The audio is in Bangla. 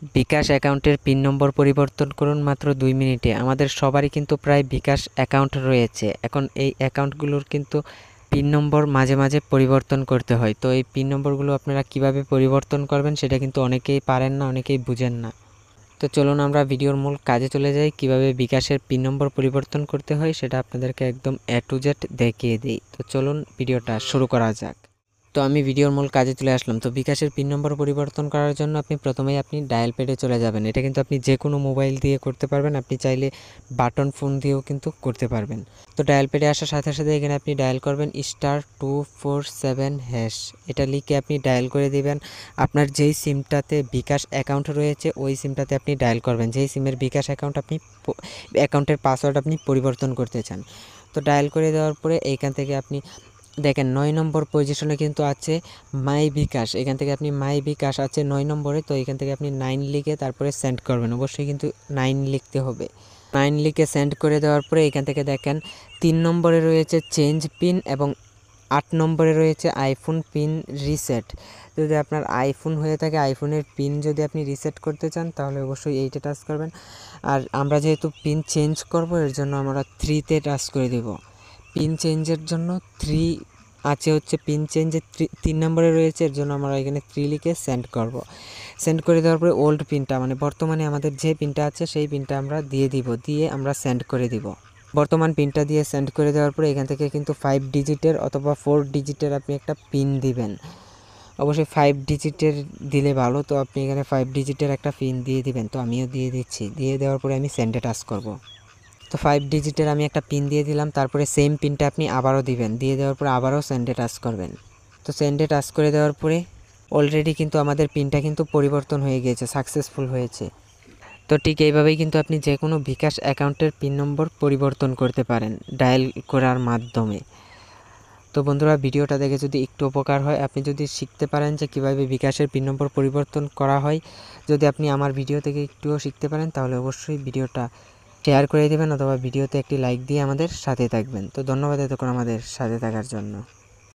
বিকাশ অ্যাকাউন্টের পিন নম্বর পরিবর্তন করুন মাত্র 2 মিনিটে। আমাদের সবারই কিন্তু প্রায় বিকাশ অ্যাকাউন্ট রয়েছে। এখন এই অ্যাকাউন্টগুলোর কিন্তু পিন নম্বর মাঝে মাঝে পরিবর্তন করতে হয়। তো এই পিন নম্বরগুলো আপনারা কিভাবে পরিবর্তন করবেন সেটা কিন্তু অনেকেই পারেন না, অনেকেই বুঝেন না। তো চলুন আমরা ভিডিওর মূল কাজে চলে যাই। কিভাবে বিকাশের পিন নম্বর পরিবর্তন করতে হয় সেটা আপনাদেরকে একদম A to Z দেখিয়ে দিই। তো চলুন ভিডিওটা শুরু করা যাক। তো আমি ভিডিওর মূল কাজে চলে আসলাম। তো বিকাশের পিন নম্বর পরিবর্তন করার জন্য প্রথমেই আপনি ডায়াল প্যাডে চলে যাবেন। এটা কিন্তু আপনি যে কোনো মোবাইল দিয়ে করতে পারবেন, আপনি চাইলে বাটন ফোন দিয়েও কিন্তু করতে পারবেন। তো ডায়াল প্যাডে আসার সাথে সাথে এখানে আপনি ডায়াল করবেন *247#। এটা লিখে আপনি ডায়াল করে দিবেন। আপনার যেই সিমটাতে বিকাশ অ্যাকাউন্ট রয়েছে ওই সিমটাতে আপনি ডায়াল করবেন, যেই সিমের বিকাশ অ্যাকাউন্ট আপনি অ্যাকাউন্টের পাসওয়ার্ড আপনি পরিবর্তন করতে চান। তো ডায়াল করে দেওয়ার পরে এইখান থেকে আপনি দেখেন 9 নম্বর পজিশনে কিন্তু আছে মাই বিকাশ। এখান থেকে আপনি মাই বিকাশ আছে 9 নম্বরে। তো এখান থেকে আপনি 9 লিখে তারপরে সেন্ড করবেন। অবশ্যই কিন্তু 9 লিখতে হবে। 9 লিখে সেন্ড করে দেওয়ার পরে এখান থেকে দেখেন 3 নম্বরে রয়েছে চেঞ্জ পিন এবং 8 নম্বরে রয়েছে আইফোন পিন রিসেট। যদি আপনার আইফোন হয়ে থাকে, আইফোনের পিন যদি আপনি রিসেট করতে চান তাহলে অবশ্যই এইটা টাচ করবেন। আর আমরা যেহেতু পিন চেঞ্জ করব এর জন্য আমরা 3তে টাচ করে দেব। পিন চেঞ্জের জন্য 3 আছে, হচ্ছে পিন চেঞ্জের 3 নম্বরে রয়েছে, এর জন্য আমরা এখানে 3 লিখে সেন্ড করব। সেন্ড করে দেওয়ার পরে ওল্ড পিনটা মানে বর্তমানে আমাদের যে পিনটা আছে সেই পিনটা আমরা দিয়ে দিব, দিয়ে আমরা সেন্ড করে দিব। বর্তমান পিনটা দিয়ে সেন্ড করে দেওয়ার পরে এখান থেকে কিন্তু 5 ডিজিটের অথবা 4 ডিজিটের আপনি একটা পিন দিবেন। অবশ্যই 5 ডিজিটের দিলে ভালো। তো আপনি এখানে 5 ডিজিটের একটা পিন দিয়ে দিবেন। তো আমিও দিয়ে দিচ্ছি। দিয়ে দেওয়ার পরে আমি সেন্ডে টাচ করব। তো 5 ডিজিটের আমি একটা পিন দিয়ে দিলাম। তারপরে সেম পিনটা আপনি আবারও দিবেন। দিয়ে দেওয়ার পরে আবারও সেন্ডে টাচ করবেন। তো সেন্ডে টাচ করে দেওয়ার পরে অলরেডি কিন্তু আমাদের পিনটা কিন্তু পরিবর্তন হয়ে গিয়েছে, সাকসেসফুল হয়েছে। তো ঠিক এইভাবেই কিন্তু আপনি যে কোনো বিকাশ অ্যাকাউন্টের পিন নম্বর পরিবর্তন করতে পারেন ডায়াল করার মাধ্যমে। তো বন্ধুরা, ভিডিওটা দেখে যদি একটু উপকার হয়, আপনি যদি শিখতে পারেন যে কীভাবে বিকাশের পিন নম্বর পরিবর্তন করা হয়, যদি আপনি আমার ভিডিও থেকে একটুও শিখতে পারেন তাহলে অবশ্যই ভিডিওটা শেয়ার করে দেবেন অথবা ভিডিওতে একটি লাইক দিয়ে আমাদের সাথে থাকবেন। তো ধন্যবাদ এতক্ষণ আমাদের সাথে থাকার জন্য।